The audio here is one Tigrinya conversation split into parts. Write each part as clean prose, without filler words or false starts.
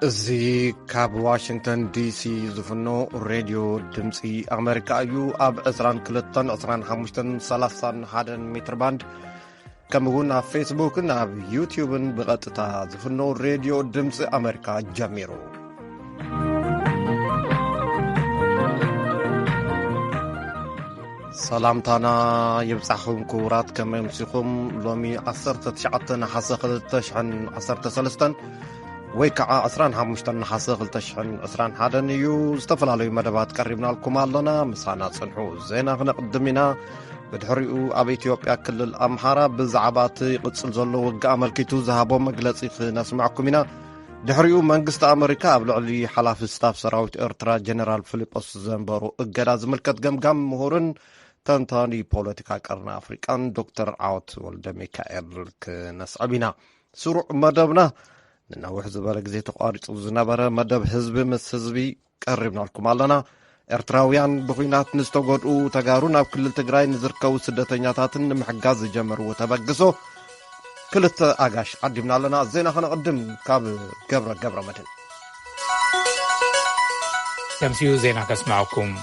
زي كاب واشنطن دي سي زفنو راديو دمسي أمريكا أيو أب أزران كلتن أزران حمشتن سلاسان هادن متر باند كمهونا فيسبوك نا يوتيوب بغطتا زفنو راديو دمسي أمريكا جميرو سلامتانا يبصحكم كورات كما يمسيكم لومي 19 حسق تشحن 13 ويكع أسران حمشتن حسق تشحن أسران حدن يو استفلالو مدبات قربنا لكم علنا مسانا صنحو زينا قدمنا بدحريو أب إثيوبيا كل الأمحارة بزعبات قدسل زلو وقع ملكيتو زهابو مقلسي نسمعكمنا دحريو منقست أمريكا بلعلي حلاف ستاف سراوت إرترا جنرال فيليبوس زنبرو اقراز ملكت قمقام مهورن تنتاني بوليتيكا قرن أفريقان دكتور عوت ولد ميكائيل كنسعبنا سروع مدبنا ننوح زبالك زي تقاريط وزنبرة مدب حزب مس حزبي قربنا لكم علنا إرتراويان بخينات نستوقعوا تقارونا بكل تقراي نزركو سدتنياتاتن محقاز جمرو وتبقسو كل أقاش عدمنا لنا زينا خنا قدم كاب قبرة مدن تمسيو زينا كسمعكم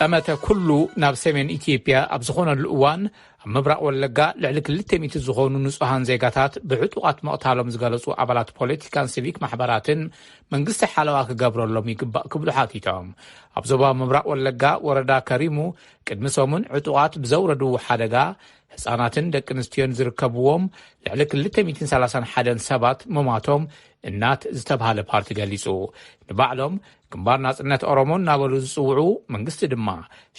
أمتا كله ناب سمين إثيوبيا أبزخون الأوان مبرق واللقاء لعلك للتميت الزخون نسوهان زيقاتات بعطوات مقتالهم زغالسو عبالات بوليتيكان سيفيك محبراتن من قصة حالواك قبرو اللهم يقبأ كبلو حاتيتهم أبزوبا مبرق واللقاء وردا كريمو كدمسومن عطوات بزوردو حادقا حساناتن دك نستيون زركبوهم لعلك للتميتين سلاسان حادن سبات مماتهم النات زتبها بارتي قاليسو نبعلهم كمبار ناصرነት ኦሮሞን ናበሉ ዝጽውዑ መንግስቲ ድማ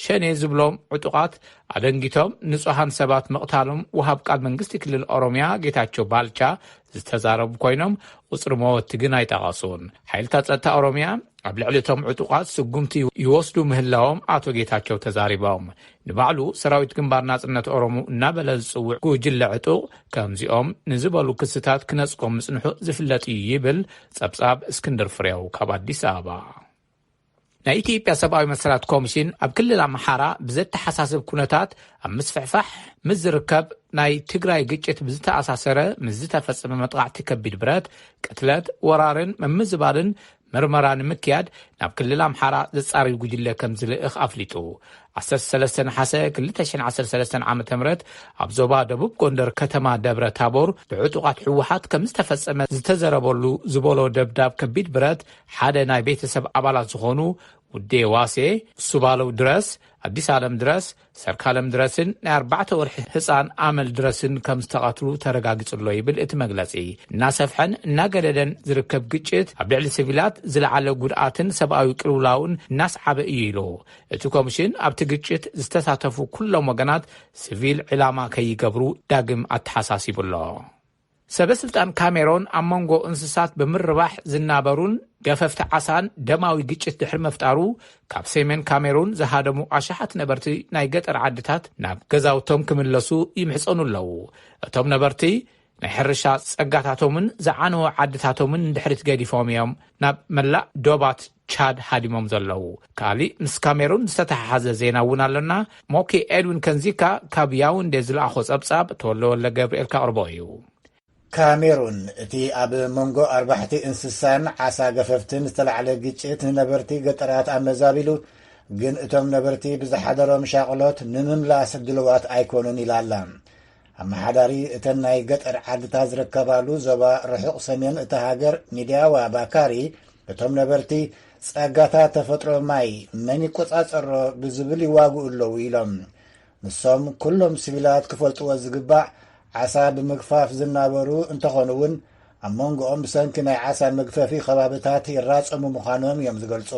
ሸኔ ዝብሎም ዕጡቃት አደንጊቶም ንጹሃን ሰባት መቅታሎም ወሃብ ቃል መንግስቲ ክልል ኦሮሚያ ጌታቸው ባልቻ ዝተዛረቡ ኮይኖም ቁጽር ሞት ግን አይጣቃሱን ኃይልታት ጸጥታ ኦሮሚያ ኣብ ልዕሊቶም ዕጡቃት ስጉምቲ ይወስዱ ምህላዎም አቶ ጌታቸው ተዛሪቦም ንባዕሉ ሰራዊት ግንባር ናጽርነት ኦሮሞ እናበለ ዝጽውዕ ጉጅለ ዕጡቅ ከምዚኦም ንዝበሉ ክስታት ክነጽቆም ምጽንሑ ዝፍለጥ ይብል ጸብጻብ እስክንድር ፍሬው ካብ አዲስ አበባ ናይ ኢትዮጵያ ሰብአዊ መሰራት ኮሚሽን ኣብ ክልል አምሓራ ብዘተሓሳስብ ኩነታት ኣብ ምስፍሕፋሕ ምዝርከብ ናይ ትግራይ ግጭት ብዝተኣሳሰረ ምዝተፈጸመ መጥቃዕቲ ከቢድ ብረት ቅትለት ወራርን መምዝባልን ምርመራን ምክያድ ናብ ክልል አምሓራ ዘጻሪ ጉጅለ ከም ዝልእኽ ኣፍሊጡ 13 ነሐሴ 2013 ዓመተ ምህረት ኣብ ዞባ ደቡብ ጎንደር ከተማ ደብረ ታቦር ብዕጡቃት ሕወሓት ከም ዝተፈጸመ ዝተዘረበሉ ዝበሎ ደብዳብ ከቢድ ብረት ሓደ ናይ ቤተሰብ አባላት ዝኾኑ ውዴ ዋሴ ሱባለው ድረስ አዲስ ዓለም ድረስ ሰርካለም ድረስን ናይ 4 ወርሒ ህፃን አመል ድረስን ከም ዝተቃትሉ ተረጋግጽሎ ይብል እቲ መግለጺ እናሰፍሐን እናገደደን ዝርከብ ግጭት ኣብ ልዕሊ ሲቪላት ዝለዓለ ጉድኣትን ሰብአዊ ቅልውላውን እናስዓበ እዩ ኢሉ እቲ ኮሚሽን ኣብቲ ግጭት ዝተሳተፉ ኩሎም ወገናት ሲቪል ዕላማ ከይገብሩ ዳግም አተሓሳሲቡሎ ሰበስልጣን ካሜሮን አሞንጎ እንስሳት ብምርባሕ ዝናበሩን ገፈፍቲ ዓሳን ደማዊ ግጭት ድሕር መፍጣሩ ካብ ሰሜን ካሜሮን ዝሃደሙ አሻሓት ነበርቲ ናይ ገጠር ዓድታት ናብ ገዛውቶም ክምለሱ ይምሕፀኑ ኣለው እቶም ነበርቲ ናይ ሕርሻ ጸጋታቶምን ዝዓነው ዓድታቶምን ድሕሪት ገዲፎም እዮም ናብ መላእ ዶባት ቻድ ሃዲሞም ዘለው ካሊ ምስ ካሜሮን ዝተተሓሓዘ ዜና እውን ኣለና ሞኪ ኤድዊን ከንዚካ ካብ ያውንዴ ዝለኣኾ ጸብጻብ ተወለወለ ገብርኤል ካቅርቦ እዩ ካሜሩን እቲ ኣብ መንጎ ኣርባሕቲ እንስሳን ዓሳ ገፈፍትን ዝተለዓለ ግጭት ንነበርቲ ገጠራት ኣመዛቢሉ ግን እቶም ነበርቲ ብዝሓደሮም ሻቅሎት ንምምላስ ድልዋት ኣይኮኑን ኢላላ ኣመሓዳሪ እተን ናይ ገጠር ዓድታት ዝርከባሉ ዞባ ርሑቕ ሰሜን እቲ ሃገር ሚድያዋ ባካሪ እቶም ነበርቲ ጸጋታት ተፈጥሮ ማይ መን ይቆጻጸሮ ብዝብል ይዋግኡ ኣለዉ ኢሎም ንሶም ኩሎም ሲቪላት ክፈልጥዎ ዝግባእ ዓሳ ብምግፋፍ ዝናበሩ እንተኾኑውን ኣብ መንጎኦም ብሰንኪ ናይ ዓሳ መግፈፊ ከባቢታት ይራጸሙ ምዃኖም እዮም ዝገልጹ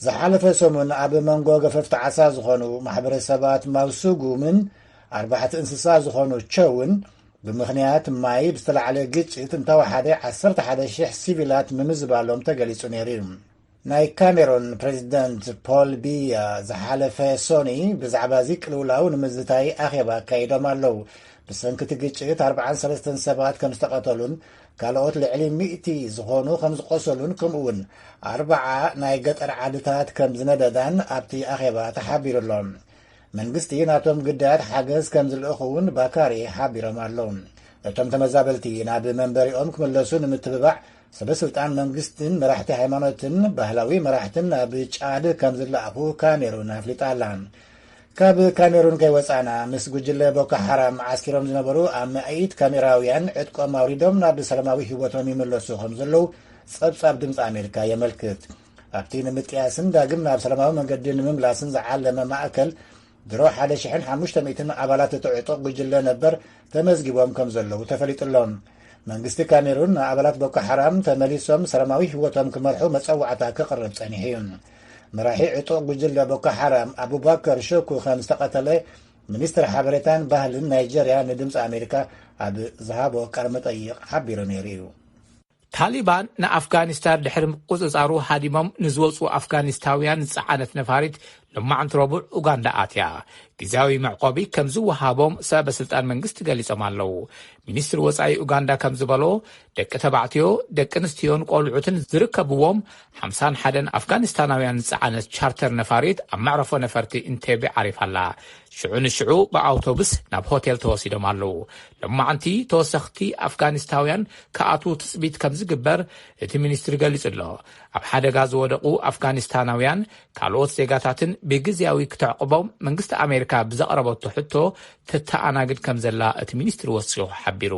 ዝሓለፈ ሰሙን ኣብ መንጎ ገፈፍቲ ዓሳ ዝኾኑ ማሕበረሰባት ማውሱጉምን 4 እንስሳ ዝኾኑ ቸውን ብምኽንያት ማይ ብዝተለዓለ ግጭት እንተወሓደ 11,000 ሲቪላት ምምዝባሎም ተገሊጹ ነይሩ ናይ ካሜሮን ፕሬዚደንት ፖል ቢያ ዝሓለፈ ሶኒ ብዛዕባ እዚ ቅልውላው ንምዝታይ ኣኼባ ኣካይዶም ኣለዉ ብሰንኪ ግጭት 43 ሰባት ከም ዝተቐተሉን ካልኦት ልዕሊ 100 ዝኾኑ ከም ዝቆሰሉን ከምኡውን 40 ናይ ገጠር ዓድታት ከም ዝነደዳን ኣብቲ ኣኼባ ተሓቢሩሎም መንግስቲ ናቶም ግዳያት ሓገዝ ከም ዝልእኹውን ባካሪ ሓቢሮም ኣለዉ እቶም ተመዛበልቲ ናብ መንበሪኦም ክምለሱ ንምትብባዕ ሰበስልጣን መንግስትን መራሕቲ ሃይማኖትን ባህላዊ መራሕትን ኣብ ጫድ ከም ዝለኣኹ ካሜሩን ኣፍሊጣላ ካብ ካሜሩን ከይወፃና ምስ ጉጅለ ቦኮ ሓራም ዓስኪሮም ዝነበሩ ኣብ ምእይት ካሜራውያን ዕጥቆም ኣውሪዶም ናብ ሰላማዊ ህይወቶም ይመለሱ ከም ዘለው ጸብጻብ ድምፂ ኣሜሪካ የመልክት ኣብቲ ንምጥያስን ዳግም ናብ ሰላማዊ መንገዲ ንምምላስን ዝዓለመ ማእከል ድሮ 1500 ኣባላት ተዕጦ ጉጅለ ነበር ተመዝጊቦም ከም ዘለው ተፈሊጡሎም መንግስቲ ካሜሩን ኣባላት ቦኮ ሓራም ተመሊሶም ሰላማዊ ህይወቶም ክመርሑ መፀዋዕታ ክቅርብ ጸኒሑ እዩ መራሒ ዕጦ ጉጅለ ቦኮ ሓራም አቡበከር ሸኩ ከም ዝተቀተለ ሚኒስትር ሓበሬታን ባህልን ናይጀርያ ንድምፂ ኣሜሪካ ኣብ ዝሃቦ ቃለ መጠይቅ ሓቢሩ ነይሩ እዩ ታሊባን ንኣፍጋኒስታን ድሕሪ ቁፅፃሩ ሃዲሞም ንዝወፁ ኣፍጋኒስታውያን ዝፀዓነት ነፋሪት ልማዓንቲ ረቡዕ ኡጋንዳ ኣትያ ግዜያዊ መዕቆቢ ከም ዝወሃቦም ሰበስልጣን መንግስቲ ገሊፆም ኣለው ሚኒስትር ወፃኢ ኡጋንዳ ከም ዝበሎ ደቂ ተባዕትዮ ደቂ ኣንስትዮን ቆልዑትን ዝርከብዎም 51 ኣፍጋኒስታናውያን ዝፀዓነት ቻርተር ነፋሪት ኣብ መዕረፎ ነፈርቲ ኢንቴቤ ዓሪፋላ ሽዑ ንሽዑ ብኣውቶቡስ ናብ ሆቴል ተወሲዶም ኣለው ልማዓንቲ ተወሰኽቲ ኣፍጋኒስታውያን ከኣትዉ ትፅቢት ከም ዝግበር እቲ ሚኒስትሪ ገሊጹ ኣሎ ኣብ ሓደጋ ዝወደቁ ኣፍጋኒስታናውያን ካልኦት ዜጋታትን ብግዜያዊ ክትዕቅቦም መንግስቲ ኣሜሪካ ብዘቕረበቶ ሕቶ ተተኣናግድ ከም ዘላ እቲ ሚኒስትሪ ወሲኹ ሓቢሩ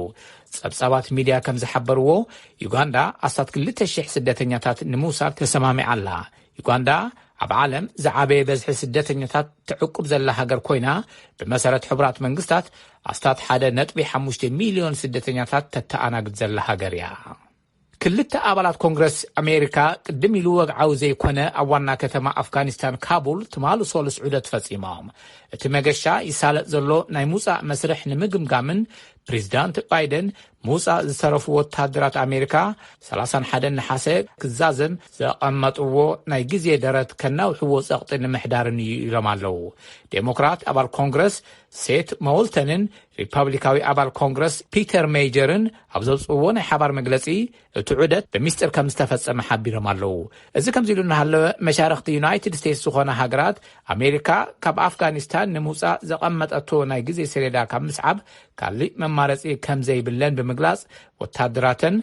ጸብጻባት ሚድያ ከም ዝሓበርዎ ዩጋንዳ ኣስታት 2,000 ስደተኛታት ንምውሳድ ተሰማሚዓ ኣላ ዩጋንዳ ኣብ ዓለም ዝዓበየ በዝሒ ስደተኛታት ትዕቁብ ዘላ ሃገር ኮይና ብመሰረት ሕቡራት መንግስታት ኣስታት 1.5 ሚልዮን ስደተኛታት ተተኣናግድ ዘላ ሃገር እያ ክልተ ኣባላት ኮንግረስ ኣሜሪካ ቅድም ኢሉ ወግዓዊ ዘይኮነ ኣብ ዋና ከተማ ኣፍጋኒስታን ካቡል ትማሉ ሶሉስ ዑደት ፈጺሞም እቲ መገሻ ይሳለጥ ዘሎ ናይ ሙፃእ መስርሕ ንምግምጋምን ፕሬዚዳንት ባይደን ሙፃእ ዝተረፉ ወታደራት ኣሜሪካ 31 ነሓሰ ክዛዘም ዘቐመጥዎ ናይ ግዜ ደረት ከናውሕዎ ጸቕጢ ንምሕዳርን ኢሎም ኣለው ዴሞክራት ኣባል ኮንግረስ ሴት መወልተንን ሪፐብሊካዊ ኣባል ኮንግረስ ፒተር ሜጀርን ኣብ ዘውፅዎ ናይ ሓባር መግለጺ እቲ ዑደት ብምስጢር ከም ዝተፈጸመ ሓቢሮም ኣለው እዚ ከምዚ ኢሉ እናሃለወ መሻርክቲ ዩናይትድ ስቴትስ ዝኾነ ሃገራት ኣሜሪካ ካብ ኣፍጋኒስታን ንምውፃእ ዘቐመጠቶ ናይ ግዜ ሰሌዳ ካብ ምስዓብ ካልእ መማረፂ ከም ዘይብለን ብምግላጽ ወታደራተን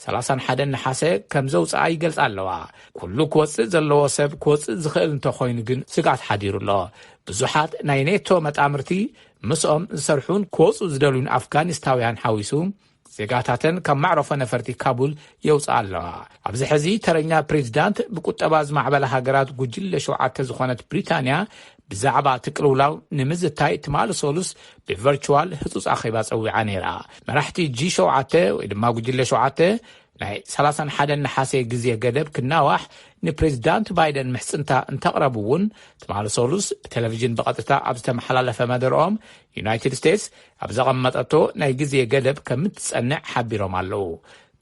31 ነሓሰ ከም ዘውፅኣ ይገልጽ ኣለዋ ኩሉ ክወፅእ ዘለዎ ሰብ ክወፅእ ዝኽእል እንተኾይኑ ግን ስጋት ሓዲሩ ኣሎ ብዙሓት ናይ ኔቶ መጣምርቲ ምስኦም ዝሰርሑን ክወፁ ዝደልዩን ኣፍጋኒስታውያን ሓዊሱ ዜጋታተን ካብ ማዕረፎ ነፈርቲ ካቡል የውፅኣ ኣለዋ ኣብዚ ሕዚ ተረኛ ፕሬዚዳንት ብቁጠባ ዝማዕበለ ሃገራት ጉጅለ 7 ዝኾነት ብሪታንያ ብዛዕባ ትቅልውላው ንምዝታይ ትማል ሶሉስ ብቨርቹዋል ህጹጽ ኣኼባ ፀዊዓ ነይራ መራሕቲ G7 ወይ ድማ ጉጅለ 7 ናይ 31 ነሓሰ ግዜ ገደብ ክናዋሕ ንፕሬዚዳንት ባይደን ምሕጽንታ እንተቕረቡውን ትማል ሶሉስ ብቴሌቪዥን ብቐጥታ ኣብ ዝተመሓላለፈ መደረኦም ዩናይትድ ስቴትስ ኣብ ዘቐመጠቶ ናይ ግዜ ገደብ ከም እትጸንዕ ሓቢሮም ኣለው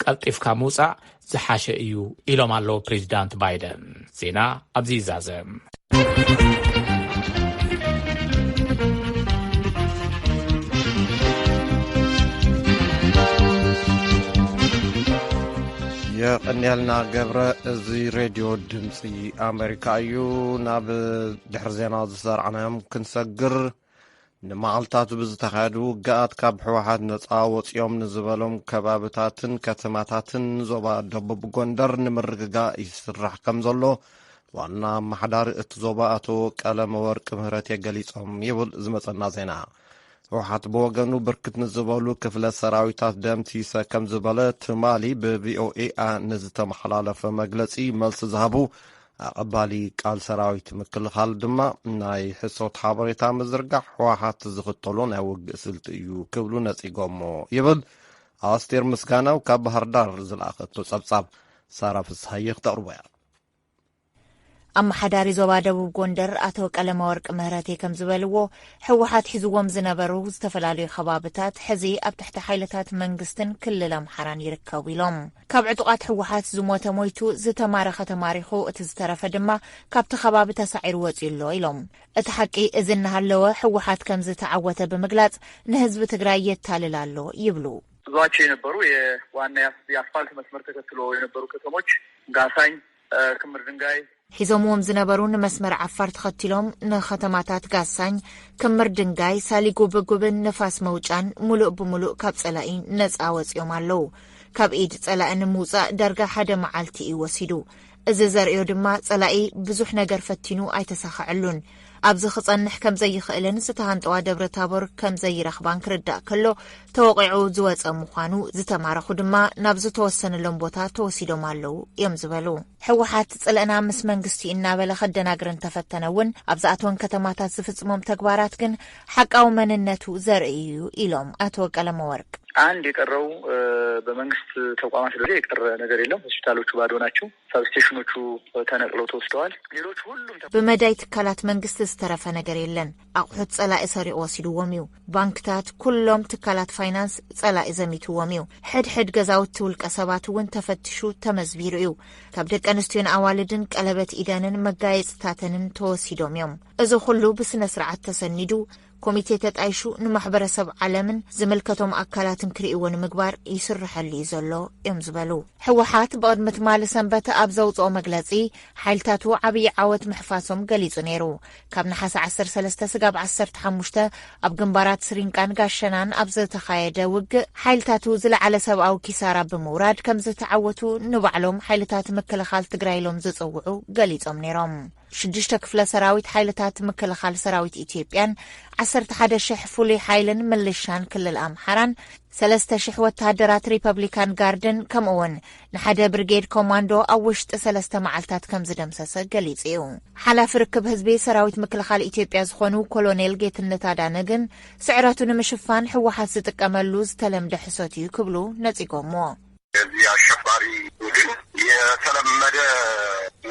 ቀልጢፍካ ምውፃእ ዝሓሸ እዩ ኢሎም ኣለው ፕሬዚዳንት ባይደን ዜና ኣብዚ ይዛዘም የቀንያልና ገብረ እዚ ሬድዮ ድምፂ ኣሜሪካ እዩ ናብ ድሕሪ ዜና ዝሰርዓናዮም ክንሰግር ንመዓልታት ብዝተኻየዱ ውግኣት ካብ ሕወሓት ነፃ ወፂኦም ንዝበሎም ከባብታትን ከተማታትን ዞባ ደቡብ ጎንደር ንምርግጋእ ይስራሕ ከም ዘሎ ዋና ኣመሓዳሪ እቲ ዞባ ኣቶ ቀለመወርቂ ምህረት የገሊፆም ይብል ዝመፀና ዜና ሕወሓት ብወገኑ ብርክት ንዝበሉ ክፍለ ሰራዊታት ደምሲሰ ከም ዝበለ ትማሊ ብቪኦኤ ንዝተመሓላለፈ መግለፂ መልሲ ዝሃቡ ኣቐባሊ ቃል ሰራዊት ምክልኻል ድማ ናይ ሕሶት ሓበሬታ ምዝርጋሕ ሕወሓት ዝኽተሎ ናይ ውግእ ስልቲ እዩ ክብሉ ነፂጎሞ ይብል ኣስቴር ምስጋናው ካብ ባህር ዳር ዝለኣኸቶ ጸብጻብ ሳራ ፍስሓይ ተቕርቦ እያ ኣመሓዳሪ ዞባ ደቡብ ጎንደር ኣቶ ቀለመወርቂ ምህረቴ ከም ዝበልዎ ሕወሓት ሒዝዎም ዝነበሩ ዝተፈላለዩ ከባብታት ሕዚ ኣብ ትሕቲ ሓይልታት መንግስትን ክልል ኣምሓራን ይርከቡ ኢሎም ካብ ዕጡቃት ሕወሓት ዝሞተ ሞይቱ ዝተማረኸ ተማሪኹ እቲ ዝተረፈ ድማ ካብቲ ከባቢ ተሳዒሩ ወፂኡ ኣሎ ኢሎም እቲ ሓቂ እዚ እናሃለወ ሕወሓት ከም ዝተዓወተ ብምግላጽ ንህዝቢ ትግራይ የታልል ኣሎ ይብሉ ዟቸው የነበሩ የዋና የአስፋልት መስመር ተከትሎ የነበሩ ከተሞች ጋሳኝ ክምር ድንጋይ ሒዞምዎም ዝነበሩ ንመስመር ዓፋር ተኸቲሎም ንኸተማታት ጋሳኝ ክምር ድንጋይ ሳሊጎ በጎብን ንፋስ መውጫን ሙሉእ ብምሉእ ካብ ጸላኢ ነፃ ወፂኦም ኣለው ካብ ኢድ ጸላኢ ንምውፃእ ዳርጋ ሓደ መዓልቲ ይወሲዱ እዚ ዘርእዮ ድማ ጸላኢ ብዙሕ ነገር ፈቲኑ ኣይተሳኽዐሉን ኣብዚ ክጸንሕ ከም ዘይኽእልን ዝተሃንጠዋ ደብረ ታቦር ከም ዘይረኽባን ክርዳእ ከሎ ተወቂዑ ዝወፀ ምዃኑ ዝተማረኹ ድማ ናብ ዝተወሰነሎም ቦታ ተወሲዶም ኣለዉ እዮም ዝበሉ ሕወሓት ጽልእና ምስ መንግስቲ እናበለ ከደናግርን ተፈተነ እውን ኣብ ዝኣተወን ከተማታት ዝፍጽሞም ተግባራት ግን ሓቃዊ መንነቱ ዘርኢ እዩ ኢሎም አቶ ቀለመወርቅ አንድ የቀረው በመንግስት ተቋማት ላይ የቀረ ነገር የለም ሆስፒታሎቹ ባዶ ናቸው ሳብስቴሽኖቹ ተነቅለው ተወስደዋል ሌሎች ሁሉም በመዳይ ትካላት መንግስት ዝተረፈ ነገር የለን አቁሑት ጸላኢ ሰሪቆ ወሲድዎም እዩ ባንክታት ኩሎም ትካላት ፋይናንስ ጸላኢ ዘሚትዎም እዩ ሕድሕድ ገዛውቲ ውልቀ ሰባት እውን ተፈትሹ ተመዝቢሩ እዩ ካብ ደቂ ኣንስትዮን ኣዋልድን ቀለበት ኢደንን መጋየፅታተንን ተወሲዶም እዮም እዚ ኩሉ ብስነ ስርዓት ተሰኒዱ ኮሚቴ ተጣይሹ ንማሕበረሰብ ዓለምን ዝምልከቶም ኣካላትን ክሪእዎን ምግባር ይስርሐሉ ዘሎ እዮም ዝበሉ ሕወሓት ብቅድሚ ትማሊ ሰንበተ ኣብ ዘውፅኦ መግለጺ ሓይልታቱ ዓብይ ዓወት ምሕፋሶም ገሊጹ ነይሩ ካብ ነሓሰ 13 ስጋብ 15 ኣብ ግንባራት ስሪንቃን ጋሸናን ኣብ ዝተኻየደ ውግእ ሓይልታቱ ዝለዓለ ሰብኣዊ ኪሳራ ብምውራድ ከም ዝተዓወቱ ንባዕሎም ሓይልታት ምክልኻል ትግራይ ኢሎም ዝጽውዑ ገሊጾም ነይሮም 6 ክፍለ ሰራዊት ሓይልታት ምክልኻል ሰራዊት ኢትዮጵያን 11,000 ፍሉይ ሓይልን ምልሻን ክልል ኣምሓራን 3,000 ወታደራት ሪፐብሊካን ጋርድን ከምኡውን ንሓደ ብርጌድ ኮማንዶ ኣብ ውሽጢ 3 መዓልታት ከም ዝደምሰሰ ገሊጹ እዩ ሓላፊ ርክብ ህዝቢ ሰራዊት ምክልኻል ኢትዮጵያ ዝኾኑ ኮሎኔል ጌትነት ኣዳነ ግን ስዕረቱ ንምሽፋን ሕወሓት ዝጥቀመሉ ዝተለምደ ሕሶት እዩ ክብሉ ነጺጎሞ እዚ አሸባሪ ቡድን የተለመደ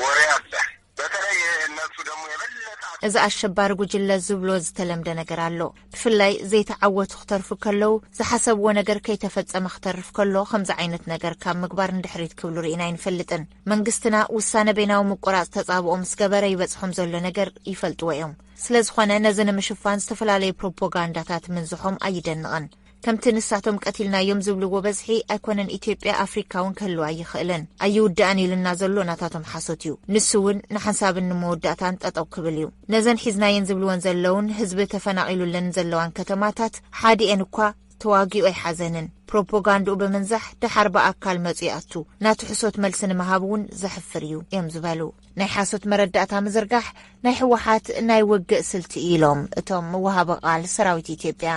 ወሬ አለ በተለይ እነሱ ደግሞ የበለጠ እዚ አሸባሪ ጉጅለ ዝብሎ ዝተለምደ ነገር ኣሎ ብፍላይ ዘይተዓወቱ ክተርፉ ከለው ዝሓሰብዎ ነገር ከይተፈጸመ ክተርፍ ከሎ ከምዚ ዓይነት ነገር ካብ ምግባር እንድሕሪት ክብሉ ርኢና ይንፈልጥን መንግስትና ውሳነ ቤናዊ ምቁራጽ ተጻብኦ ምስ ገበረ ይበጽሖም ዘሎ ነገር ይፈልጥዎ እዮም ስለዝኾነ ነዚ ንምሽፋን ዝተፈላለዩ ፕሮፓጋንዳታት ምንዝሖም ኣይደንቕን ከምቲ ንሳቶም ቀቲልናዮም ዝብልዎ በዝሒ ኣይኮነን ኢትዮጵያ ኣፍሪካውን ከህልዋ ይኽእልን ኣይውዳእን ኢልና ዘሎ ናታቶም ሓሶት እዩ ንሱ እውን ንሓንሳብን ንመወዳእታን ጠጠው ክብል እዩ ነዘን ሒዝናየን ዝብልዎን ዘለውን ህዝቢ ተፈናቂሉለን ዘለዋን ከተማታት ሓዲአን እኳ ተዋጊኡ ኣይሓዘንን ፕሮፓጋንዳኡ ብምንዛሕ ድሓር በኣካል መጽኡ ኣቱ ናቱ ሕሶት መልሲ ንምሃብ እውን ዘሕፍር እዩ እዮም ዝበሉ ናይ ሓሶት መረዳእታ ምዝርጋሕ ናይ ሕወሓት ናይ ውግእ ስልቲ ኢሎም እቶም ምውሃበ ቃል ሰራዊት ኢትዮጵያ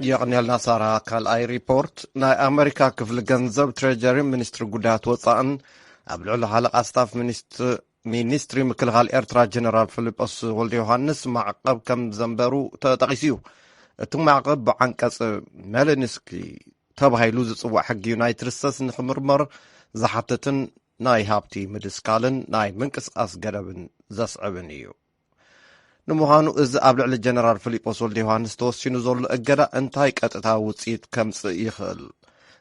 يقنيلنا سارة كالأي ريبورت ناي أمريكا كفل جنزب تريجري منستر قدات وطاقن أبلعو حلقة أستاف منستري مكلغال إرترا جنرال فيليبوس ولد يوهانس معقب كم زنبرو تقيسيو ثم معقب بعنكس مالينسكي تبهي لوز صوح حق يونايتد ستيتس نخمرمر زحبتتن ناي هابتي مدسكالن ناي منكس أسقربن زسعبنيو نموهانو إذا أبلع الجنرال فيليبوس ولد يوهانس توسينو زول أجرا انتاي كأتتا وصيت كمس يخل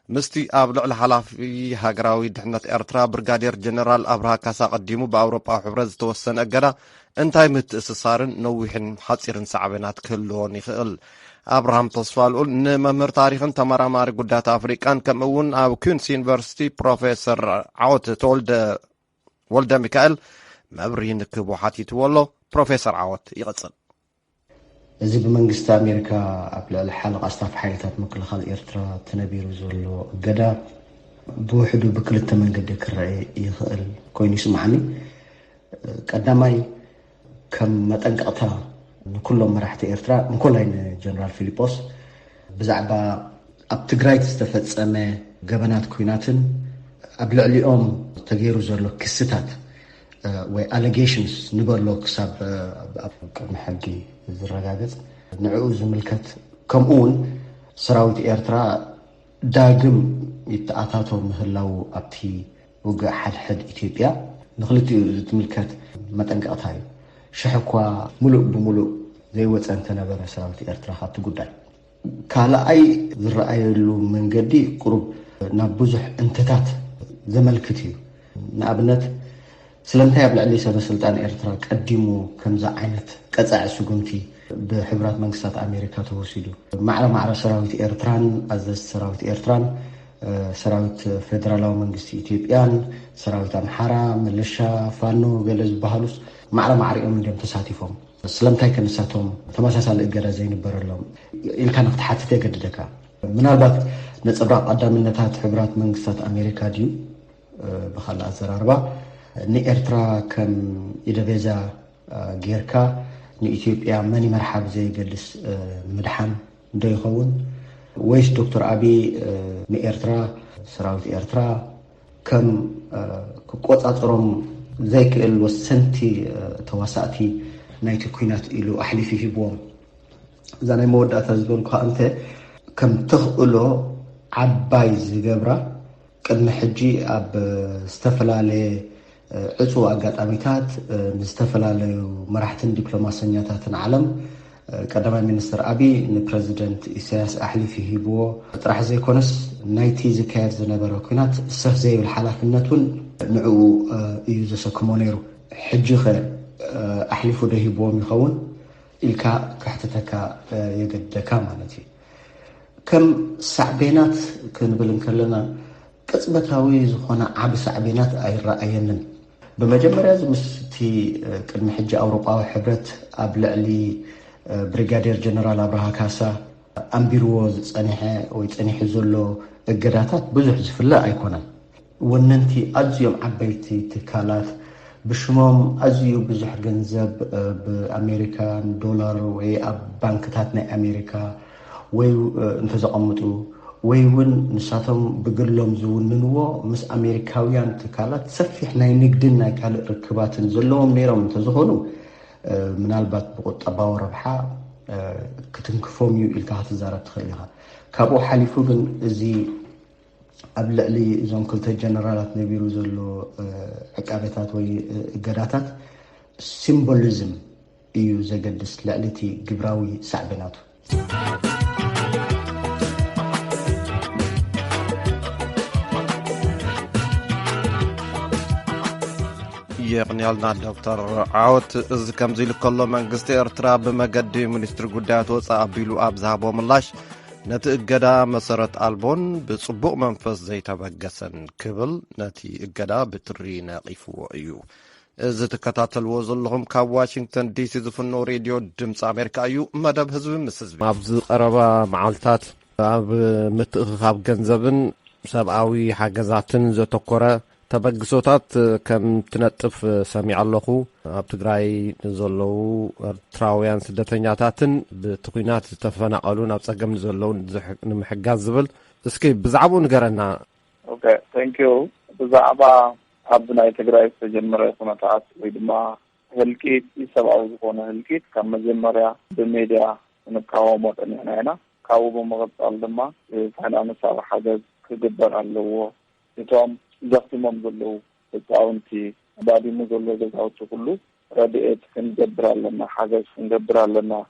مستي أبلع الحلافي هاقراوي دحنة إرترا برغادير جنرال أبرها كاسا قديمو بأوروبا حبرز توسن أجرا انتاي متأسسارن نوحن حاصيرن سعبينات كلون يخل أبراهام تصفال قول نممر تاريخن تمرامار قدات أفريقان كمون أو كونس يونيفرسيتي بروفيسور عوت ولد ميكائيل مبرين كبوحاتي تولو بروفيسور عوت يغتصل እዚ ብመንግስቲ ኣሜሪካ ኣብ ልዕሊ ሓለቓ ኣስታፍ ሓይልታት ምክልኻል ኤርትራ ተነቢሩ ዘሎ እገዳ ብውሕዱ ብክልተ መንገዲ ክረአ ይኽእል ኮይኑ ይስማዓኒ ቀዳማይ ከም መጠንቀቕታ ንኩሎም መራሕቲ ኤርትራ እንኮላይ ንጀነራል ፊሊጶስ ብዛዕባ ኣብ ትግራይ ዝተፈጸመ ገበናት ኩናትን ኣብ ልዕሊኦም ተገይሩ ዘሎ ክስታት ወይ allegations ንበሎ ክሳብ ኣብ ቅድሚ ሕጊ ዝረጋገጽ ንዕኡ ዝምልከት ከምኡውን ሰራዊት ኤርትራ ዳግም ይተኣታቶ ምህላው ኣብቲ ውግእ ሓድሕድ ኢትዮጵያ ንኽልቲኡ ዝትምልከት መጠንቀቕታ እዩ ሽሕ እኳ ሙሉእ ብሙሉእ ዘይወፀ እንተነበረ ሰራዊት ኤርትራ ካብቲ ጉዳይ ካልኣይ ዝረኣየሉ መንገዲ ቁሩብ ናብ ብዙሕ እንትታት ዘመልክት እዩ ንኣብነት ስለምንታይ ኣብ ልዕሊ ሰበስልጣን ኤርትራ ቀዲሙ ከምዛ ዓይነት ቀጻዕ ስጉምቲ ብሕቡራት መንግስታት ኣሜሪካ ተወሲዱ ማዕረ ሰራዊት ኤርትራን ኣዘዝቲ ሰራዊት ኤርትራን ሰራዊት ፌደራላዊ መንግስቲ ኢትዮጵያን ሰራዊት ኣምሓራ ምልሻ ፋኖ ገለ ዝበሃሉስ معلم معريهم من تساتيفهم سلمتاي كنساتهم تماساسال እገዳ ዘይነበረሎም ኢልካ ንክትሓትት የገድደካ ምናልባት ነጽብራቅ ቀዳምነታት ሕብራት መንግስታት አሜሪካ ድዩ بخلا أزراربا نإرترا كم إدبيزا جيركا نإثيوبيا ماني مرحب زي جلس مدحن دايخون ويش دكتور أبي نإرترا سراوت إرترا كم كقوت أطرم زيك الوسنتي تواساتي نايت كوينات إلو أحلي فيه بوم زاني مود أتزبون كأنت كم تخلو عبايز جبرا قدم حجي اب استفلاله عصو اغاطاميتات استفلاله مرحتن دبلوماسياتن عالم قدما منستر ابي البريزيدنت اساس احلي فيه بو طرح زي كونس نايتي زكاير زنبره كونات سف زي الحلافنتون نعو يوزس كومونيرو حجي احلي فو ده بو ميخون الكا كحتتك يقدكا معناتي كم صعبينات كنبلن كلنا قصبتاوي زخونه عب صعبينات ايرأينن بمجمريا زمستي قدم حج اوروبا حبرت ابلعلي بريغادير جنرال ابراها كاسا امبيرو صنيحه وي صنيح زلو اجداتات بزح زفلا ايكونن وننتي ازيوم عبيتي تكالات بشموم ازيو بزح ገንዘብ بامريكان دولار وي اب بانكتاتنا امريكا وي انت زقمطو ويون نساتهم بقلهم زوننو مس امريكاويان تكالات سفيح ناي نقدنا كال ركبات زلهم نيرهم تزخونو منالبات بقطبا وربحا كتنكفوم يو الكا تزارت خليها كابو حليفو بن زي ابلعلي زون كلت جنرالات نبيرو زلو عقابتات وي قداتات سيمبوليزم ايو زقدس لعلتي قبراوي صعبناتو يقنيالنا دكتور عاوت إذ كم زي لكله منقست إرترا بمقدم منستر قدات وصا أبيلو أبزهابو ملاش نتأجدا مسارة ألبون بصبوق منفس زي تبقسن كبل نتي أجدا بترينا قيفو أيو إذ تكتاتل وزل لهم كاب واشنطن دي سي زفنو راديو دمس أمريكا أيو مدب هزب مسزبي أبز قربا معالتات أب متخاب جنزبن سبعوي حاجزاتن زي تقرأ تبقسوتات كم تنطف سميع اللهو اب تግራይ زلو تراويان سدتኛታትን بتقينات تفناقلون اب صقم زلو نمحጋዝ ዝብል እስኪ بزعبو ንገረና ኦኬ ثانك يو بزعባ اب ናይ ትግራይ ተጀመረ ኩነታት ወይ ድማ ህልቂት ይሰባው ዝኾነ ህልቂት ከም መጀመርያ በሚዲያ ንቃወሞ ጠንያና ካው በመቀጠል ድማ ፋይናንሳዊ ሓገዝ ክግበር ኣለዎ እቶም زختمهم زلو التعاونتي بعد ما زلو زعوتو كله رديت كنجبر لنا حاجز كنجبر لنا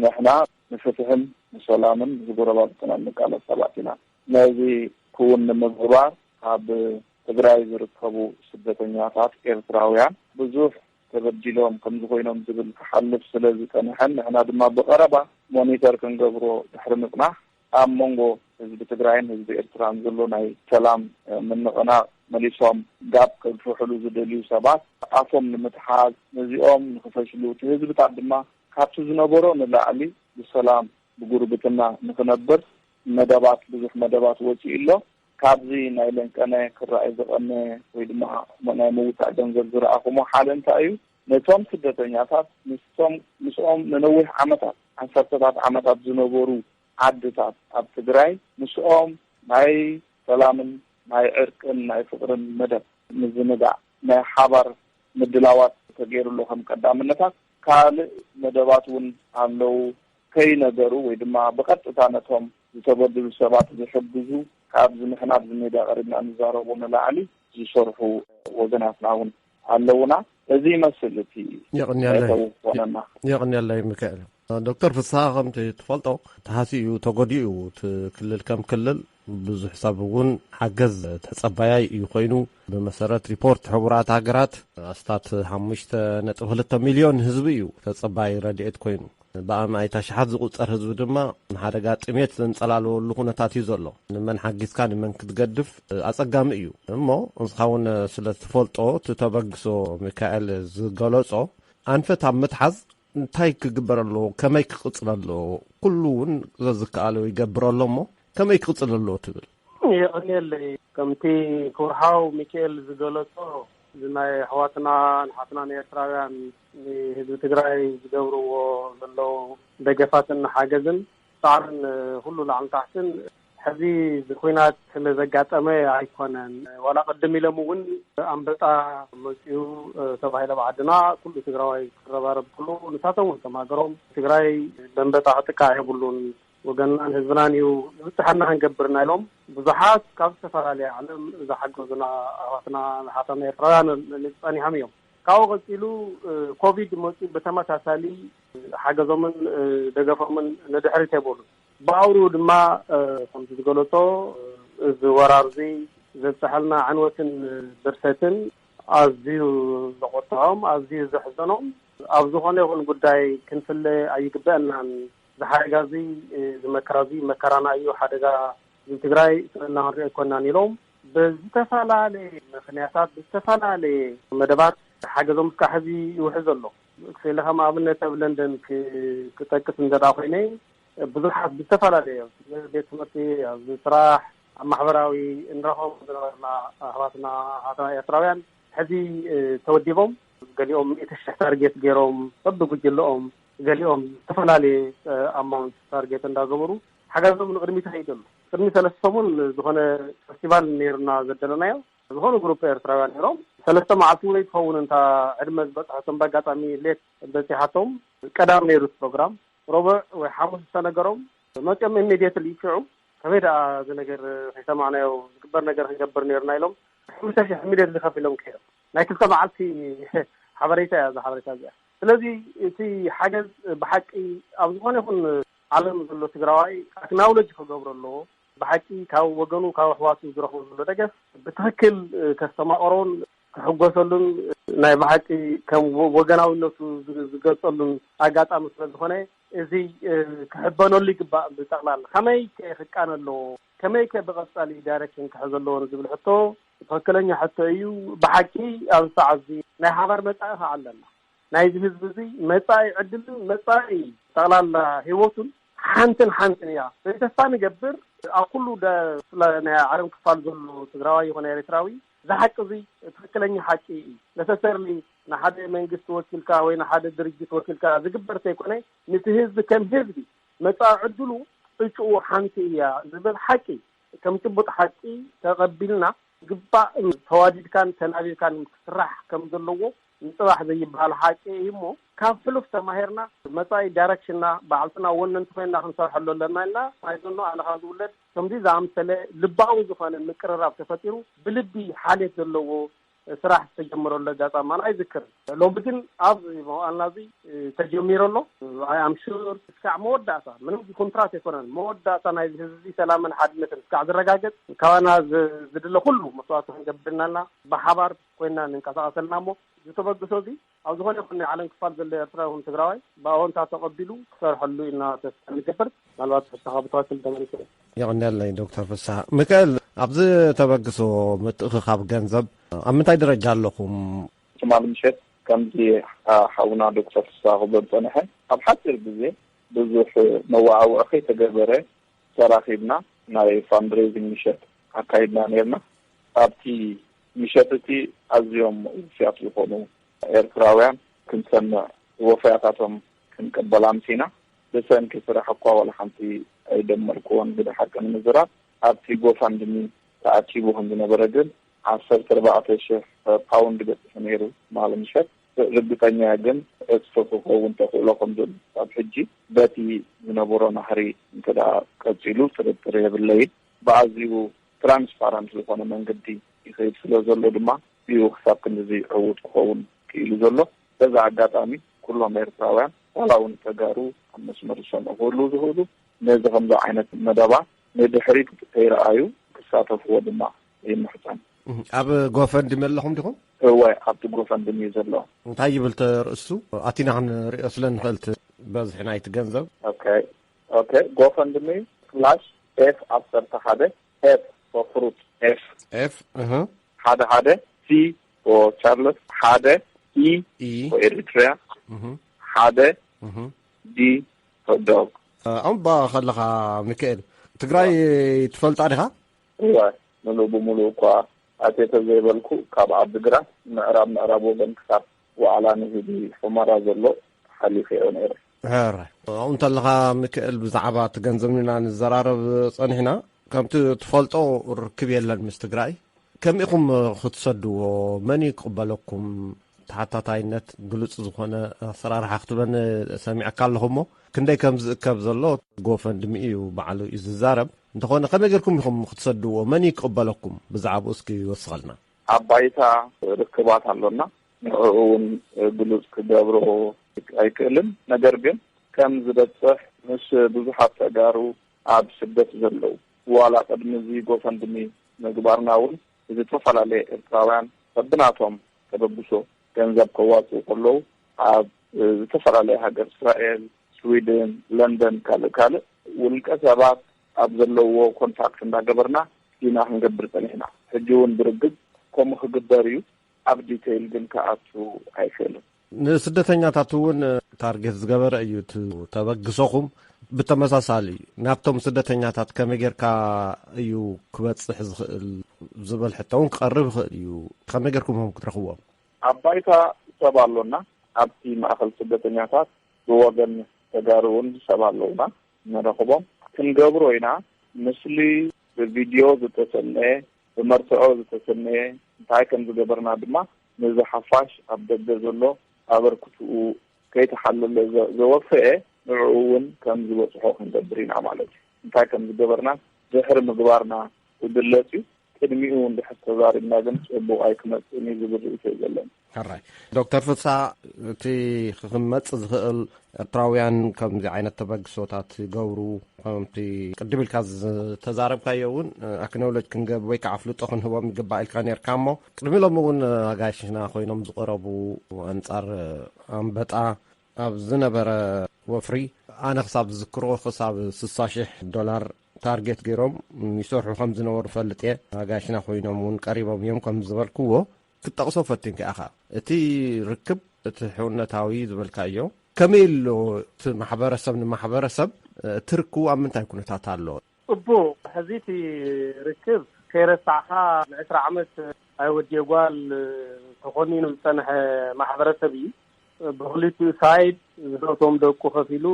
نحن نفتهم سلامن زغرباتنا نقال صلاتنا نازي كون مغبار اب تግራይ ዝርከቡ ስደተኛታት ኤርትራውያን ብዙሕ ተበድሎም ከም ዝኾይኖም ዝብል ሓልፍ ስለዚ ከነሐን ንሕና ድማ በቀረባ ሞኒተር ክንገብሮ ድሕርምጥና ኣብ ሞንጎ ህዝቢ ትግራይን ህዝቢ ኤርትራን ዘሎ ናይ ሰላም ምንቕና مليسوم قاب كفحلو زدليو سبات عفوم نمتحاز نزيوم نخفشلو تهزب تعدما كابتو زنبورو نلعلي بالسلام بقربتنا نخنبر مدبات بزح مدبات وجي إلو كابزي نايلن كاني كرائي زغني ويدما مناي موتا جنزل زرعكم وحالا تأيو نتوم سدتنياتات نسوم ننوح عمتات عن ستتات عمتات زنبورو عدتات عب تقراي نسوم ناي سلامن ناي عرقن ناي فقرن مدب مزندع ناي حبر مدلاوات تغير له هم قدامنتات كال مدباتون علو كي نظرو ويدما بقطتا نتوم يتبدل سبات يحبزو كابز نحنا بزميدا قربنا نزارو ملعلي يشرحوا وزناتنا علونا زي مسلتي يغني الله ميكائيل دكتور فصاغم تفضلوا تحاسيو تقديو كلل كم كلل ብዙሕ حساب ون حجز تصبايا يخوينو بمسارات ريبورت حبرات هاجرات استات 5.2 مليون ህዝብዩ تصباي راديت ኮይኑ بأماي تشحذ قصر ህዝብ ድማ ንሓደጋ ጥሜት ዘንጸላልወሉ ኩነታት እዩ ዘሎ ንመን ሓጊዝካ ንመን ክትገድፍ ኣጸጋሚ እዩ እሞ እንስኻውን ስለ ተፈልጦ ተበግሶ ሚካኤል ዝገለጾ ኣንፈት ኣብ ምትሓዝ እንታይ ክግበር ኣለዎ ከመይ ክቕፅል ኣለዎ ኩሉ እውን ዝከኣለ ይገብር ኣሎ እሞ ከመይ ክቕፅል ኣለዎ ትብል ይቕኒለይ ከምቲ ክውርሓው ሚካኤል ዝገለጾ ናይ ኣሕዋትና ንሓትና ኤርትራውያን ንህዝቢ ትግራይ ዝገብርዎ ዘለዉ ደገፋትን ሓገዝን ፃዕርን ኩሉ ላዕሊ ታሕትን ሕዚ ኩናት ስለዘጋጠመ ኣይኮነን ዋላ ቅድም ኢሎም እውን ኣንበጣ መፅኡ ተባሂለ ብዓድና ኩሉ ትግራዋይ ክረባረብ ኩሉ ንሳቶም እውን ተማገሮም ትግራይ በንበጣ ክጥቃዕ የብሉን ወገናን ህዝብናን እዩ ዝብፅሐና ክንገብርና ኢሎም ብዙሓት ካብ ዝተፈላለየ ዓለም ዝሓገዙና ኣሕዋትና ንሓትና ኤርትራውያን ፀኒሖም እዮም ካብኡ ቀፂሉ ኮቪድ መፅኡ ብተመሳሳሊ ሓገዞምን ደገፎምን ንድሕሪት የብሉን ባውሩ ድማ ከምቲ ዝገለጾ እዚ ወራርዚ ዘብፅሐልና ዕንወትን ብርሰትን ኣዝዩ ዘቆጥዖም ኣዝዩ ዘሕዘኖም ኣብ ዝኾነ ይኹን ጉዳይ ክንፍለ ኣይግበአናን ዝሓደጋዚ ዝመከራዚ መከራና እዩ ሓደጋ ትግራይ እናንሪኦ ኣይኮናን ኢሎም ብዝተፈላለየ ምክንያታት ብዝተፈላለየ መደባት ሓገዞም እስካብ ሕዚ ይውሕዝ ኣሎ ክፍለ ከም ኣብነት ኣብ ለንደን ክጠቅስ እንተዳ ኮይነ ብዙሓት ብዝተፈላለየ ቤት ትምህርቲ ኣብ ስራሕ ኣብ ማሕበራዊ እንረኸቦም ዝነበርና ኣሕዋትና ኤርትራውያን ሕዚ ተወዲቦም ገሊኦም 100,000 ታርጌት ገይሮም በብጉጅለኦም ገሊኦም ዝተፈላለየ ኣማውንት ታርጌት እንዳገበሩ ሓገዞም ንቅድሚት ከይደሉ ቅድሚ 3 ሰሙን ዝኾነ ፌስቲቫል ነይሩና ዘደለናዮ ዝኾነ ግሩፕ ኤርትራውያን ነይሮም 3 መዓልቲ ወይ ትኸውን እንታ ዕድመ ዝበፅሐቶም በአጋጣሚ ሌት በፂሓቶም ቀዳም ነይሩ ፕሮግራም ربع وحامس سنجرهم ما كم إمدياتلي يفعوا فهذا هذا نجار حسمعنا وكبر نجار هنجبر نيرنا لهم مش هشي إمديات اللي خاف لهم كده لكن كم عالتي حبريتها هذا حبريتها الذي في حاجة بحكي أبغى يكون عالم اللي تجراي أكناولج خجبر الله بحكي كاو وجنو كاو حواسي يجرحوا اللي تجس بتهكل كاستماعون حقوقهم ناي بحكي كم وجناو إنه تجسلون أجات أمثال هنا إذا كحبانو اللي كبا بتقلال خماي كأنا له كماي كبغسالي دايركشن كحزلون زبل حتى فكلني حتى يو بحكي أو تعزي نحضر متاعها علنا نايز بزي متاعي عدل متاعي تقلال هيوتن حنتن يا فإنتستاني جبر أقوله ده لا عالم كفال زلو تجراوي هنا إريتراوي زحك زي فكلني حكي نسألني نحد منجست وكيل كاوي نحد درجة وكيل كا زجبر تيكونه نتهز بكم هذي متى عدلو إيشو حنتيا زبل حكي كم تبط حكي تقبلنا جبا فواجد كان تنادي كان راح كم دلوه نطلع زي بهالحكي يمو كان فلوس تماهرنا متى دايركشنا بعضنا ونن تفينا خنصار حلو لنا لا ما يظنوا على هذا الولد كم دي زعم سلا لبعض زخان المكرر تفتيرو بلبي حالة دلوه سراح تجمروا له جاتا ما أنا أذكر لو بدين أبغى أنا ذي تجميروا له I am sure كع مود داتا منو كونترات يكونن مود داتا أنا هذي سلام من حد مثل كعد الرجاجت كوانا زد له كله مصواتهم جبرنا لنا بحبار كنا نكسر أصلنامو يتوقع بسودي أو زمان يكون على كفار اللي أتراه هم تجراي باون تقبلوا صار حلو إنها تستمر الوقت التخابطات الدمرية يعني الله دكتور فسا مكال أبز تبقسو متأخخ جنزب أمتى درجة لكم سمعنا مشت كم دي حاولنا دكتور فسا غبر صنحة أبحثر بزوح نوع أخي تجبره صراحيبنا ناي فاندريزنج مشت عقايدنا نيرنا أبتي مشتتي اليوم فيات يكونوا إيرتراويان كنسمع وفياتهم كنقبلام فينا بسان كسر حقوا ولا حنتي أيضا مركون بده حق النزرات أبتي جوفاندمي تأتيبهم بنبردل 14 باوند بتسميرو معلم شك ربطانيا جن أسفقه وانتقل لكم دون أبحجي باتي بنبورنا حري كده كتيلو سرطريه بالليل بعضيو ترانسبارنت لكونا من قدي يخيط سلوزلو دما بيو خساب كنزي عود خوون كيلو زلو بذا عقاتامي كلهم إرتاوان ولاون تقارو مسمر سنة غولو زهودو نيزا غمزة عينة المدابع نيزا حريك تيرا كساتف هو دما محسن أب غوفن دمي لهم ديكم؟ هو أب غوفن دمي زلو طيب الرئسو أعطينا عن رئيس لن قلت باز حناية تجنزب أوكي غوفن دمي فلاش F أفسر تحادة F for fruit F حادة C for Charlotte حادة E for Eritrea ሓደ ዲ ሆዶግ ኣምባ ከለኻ ሚካኤል ትግራይ ትፈልጣ ዲኻ? እዋ ሙሉእ ብሙሉእ እኳ ኣቴተ ዘይበልኩ ካብ ዓዲግራት ምዕራብ ወገን ክሳብ ዋዕላ ንህዲ ሑመራ ዘሎ ሓሊፈ እዮ ነይረ። ሕራይ ኣብኡ እንተለኻ ሚካኤል ብዛዕባ ትገንዘብና ንዘራረብ ፀኒሕና ከምቲ ትፈልጦ ርክብ የለን ምስ ትግራይ ከመይ ኢኹም ክትሰድዎ መን ይቅበለኩም ተሓታታይነት ግሉፅ ዝኾነ ኣሰራርሓ ክትበን ሰሚዕካ ኣለኹሞ ክንደይ ከም ዝእከብ ዘሎ ጎፈንድሚ እዩ በዓሉ እዩ ዝዛረብ እንተኾነ ከመይ ጌርኩም ኢኹም ክትሰድዎ መን ይቅበለኩም ብዛዕባኡ እስኪ ይወስኸልና። ኣብ ባይታ ርክባት ኣሎና ንዕኡ እውን ግሉፅ ክገብሮ ኣይክእልን ነገር ግን ከም ዝበፅሕ ምስ ብዙሓት ተጋሩ ኣብ ስደት ዘለው ዋላ ቅድሚ እዚ ጎፈንድሚ ምግባርና እውን ዝተፈላለዩ ኤርትራውያን በብናቶም ተበብሶ ገንዘብ ከዋፅኡ ከለዉ ኣብ ዝተፈላለዩ ሃገር እስራኤል፣ ስዊድን፣ ለንደን ካልእ ውልቀ ሰባት ኣብ ዘለውዎ ኮንታክት እንዳገበርና ኢና ክንገብር ፀኒሕና። ሕጂ እውን ብርግፅ ከምኡ ክግበር እዩ። ኣብ ዲቴይል ግን ከኣቱ ኣይክእልን። ንስደተኛታት እውን ታርጌት ዝገበረ እዩ ተበግሶኹም ብተመሳሳሊ ናብቶም ስደተኛታት ከመይ ጌርካ እዩ ክበፅሕ ዝኽእል ዝብል ሕቶ እውን ክቐርብ ይኽእል እዩ። ከመይ ጌርኩም ክትረኽብዎም? ኣብ ባይታ ሰብ ኣሎና ኣብቲ ማእኸል ስደተኛታት ብወገን ተጋሩ እውን ሰብ ኣለውና ንረኽቦም ክንገብሮ ኢና። ምስሊ ብቪድዮ ዝተሰነየ ብመርትዖ ዝተሰነየ እንታይ ከም ዝገበርና ድማ ነዚ ሓፋሽ ኣብ ደገ ዘሎ ኣበርክትኡ ከይተሓለለ ዘወፍአ ንዕኡ እውን ከም ዝበፅሖ ክንገብር ኢና ማለት እዩ። እንታይ ከም ዝገበርና ድሕሪ ምግባርና ዝግለፅ እዩ። ቅድሚኡ እንድሕር ተዛሪብና ግን ፅቡቕ ኣይክመፅእን እዩ ዝብል ርእቶ እዩ ዘለና። ሕራይ ዶክተር ፍስሓ እቲ ክመፅእ ዝኽእል ኤርትራውያን ከምዚ ዓይነት ተበግሶታት ይገብሩ ከምቲ ቅድም ኢልካ ዝተዛረብካዮ እውን ኣክኖሎጅ ክንገብ ወይ ከዓ ፍልጦ ክንህቦም ይግባእ ኢልካ ነርካ እሞ ቅድሚ ሎም እውን ኣጋይሽና ኮይኖም ዝቐረቡ ኣንጻር ኣንበጣ ኣብ ዝነበረ ወፍሪ ኣነ ክሳብ ዝዝክሮ ክሳብ $60,000 ታርጌት ገይሮም ይሰርሑ ከም ዝነበሩ ፈልጥ እየ። ኣጋይሽና ኮይኖም እውን ቀሪቦም እዮም ከም ዝበልክዎ ክጠቕሶ ፈቲንካ ኢኻ እቲ ርክብ እቲ ሕውነታዊ ዝብልካ እዮ ከመይ ኢሉ እቲ ማሕበረሰብ ንማሕበረሰብ ትርክቡ ኣብ ምንታይ ኩነታት ኣሎ? ፅቡቕ ሕዚ እቲ ርክብ ከይረሳዕካ ን20 ዓመት ኣይወድየ ጓል ተኾኒኑ ዝፀንሐ ማሕበረሰብ እዩ። ብክልቲኡ ሳይድ ዝረቶም ደቁ ከፍ ኢሉ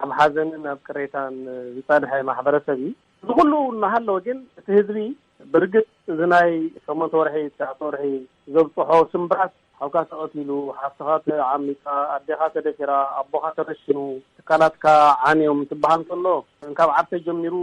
ኣብ ሓዘንን ኣብ ቅሬታን ዝፀንሐ ማሕበረሰብ እዩ። እዚ ኩሉ እናሃለወ ግን እቲ ህዝቢ ብርግፅ እዚ ናይ 8 ወርሒ 9 ወርሒ ዘብፅሖ ስምብራት ሓውካ ተቐቲሉ ሓፍትኻ ተዓሚካ ኣዴኻ ተደፊራ ኣቦኻ ተረሽኑ ትካላትካ ዓንዮም ትበሃል ከሎ ካብ ዓርተ ጀሚሩ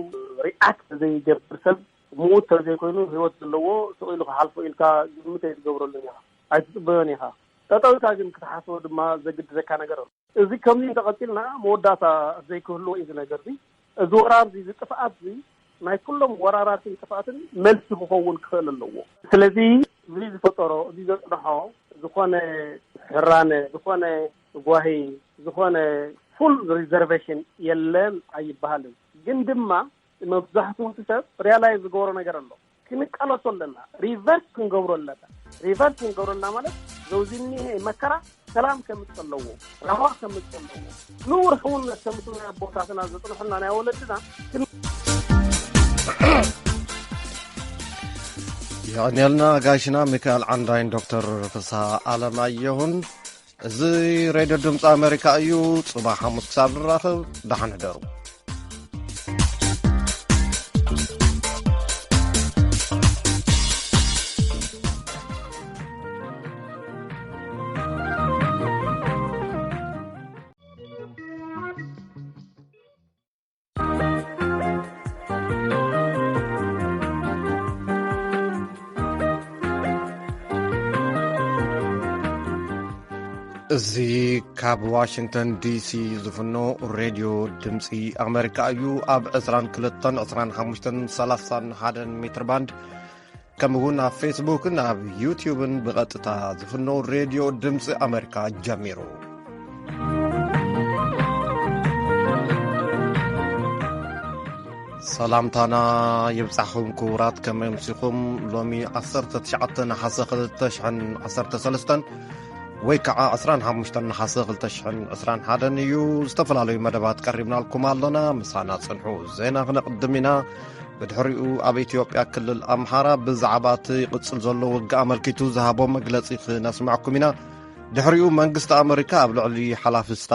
ሪኣክት ዘይገብር ሰብ ምዉት ተዘይኮይኑ ህይወት ዘለዎ ስኢሉ ክሓልፎ ኢልካ ግምት ኣይትገብረሉ ኢኻ ኣይትፅበዮን ኢኻ ጠጠውታ ግን ክትሓስቦ ድማ ዘግድዘካ ነገር ኣሎ። እዚ ከምዚ ተቐፂልና መወዳእታ ዘይክህልዎ እዩ ነገር እዚ እዚ ወራር እዚ ጥፍኣት እዚ ናይ ኩሎም ወራራትን ጥፍኣትን መልሲ ክኸውን ክኽእል ኣለዎ። ስለዚ እዚ ዝፈጠሮ እዚ ዘፅንሖ ዝኾነ ሕራነ ዝኾነ ጓሂ ዝኾነ ፉል ሪዘርቬሽን የለን ኣይበሃልን። ግን ድማ መብዛሕትኡ ሰብ ሪያላይዝ ዝገብሮ ነገር ኣሎ። ክንቃለሶ ኣለና ሪቨርስ ክንገብሮ ኣለና። ሪቨርስ ክንገብሮ ኣለና ማለት ዘውዚኒ መከራ ሰላም ከምፅ ኣለዎ ረሃዋ ከምፅ ኣለዎ ንውር ሕውነት ከምፅ ናይ ኣቦታትና ዘፅንሑና ናይ ወለድና ይቕኒልና ጋይሽና ሚካኤል ዓንዳይን ዶክተር ፍስሓ ኣለማየሁን። እዚ ሬድዮ ድምፂ ኣሜሪካ እዩ። ፅባሕ 5 ክሳብ ንራኸብ ዳሓን ሕደሩ። እዚ ካብ ዋሽንግተን ዲሲ ዝፍኖ ሬድዮ ድምፂ ኣሜሪካ እዩ። ኣብ 22 25 31 ሜትር ባንድ ከምኡውን ኣብ ፌስቡክን ኣብ ዩቲዩብን ብቐጥታ ዝፍኖ ሬድዮ ድምፂ ኣሜሪካ ጀሚሩ። ሰላምታና ይብጻሕኩም ክቡራት ከመይ ምሲኹም። ሎሚ 19 ናሓሰ 2013 ወይ ከዓ 15 ነሓሰ 2021 እዩ ዝተፈላለዩ መደባት ቀሪብና ልኩም ኣለና ምሳና ጽንሑ ዜና ክነቅድም ኢና ብድሕሪኡ ኣብ ኢትዮጵያ ክልል ኣምሓራ ብዛዕባ እቲ ይቅጽል ዘሎ ውግእ ኣመልኪቱ ዝሃቦ መግለጺ ክነስማዓኩም ኢና ድሕሪኡ መንግስቲ ኣሜሪካ ኣብ ልዕሊ ሓላፊ ስታፍ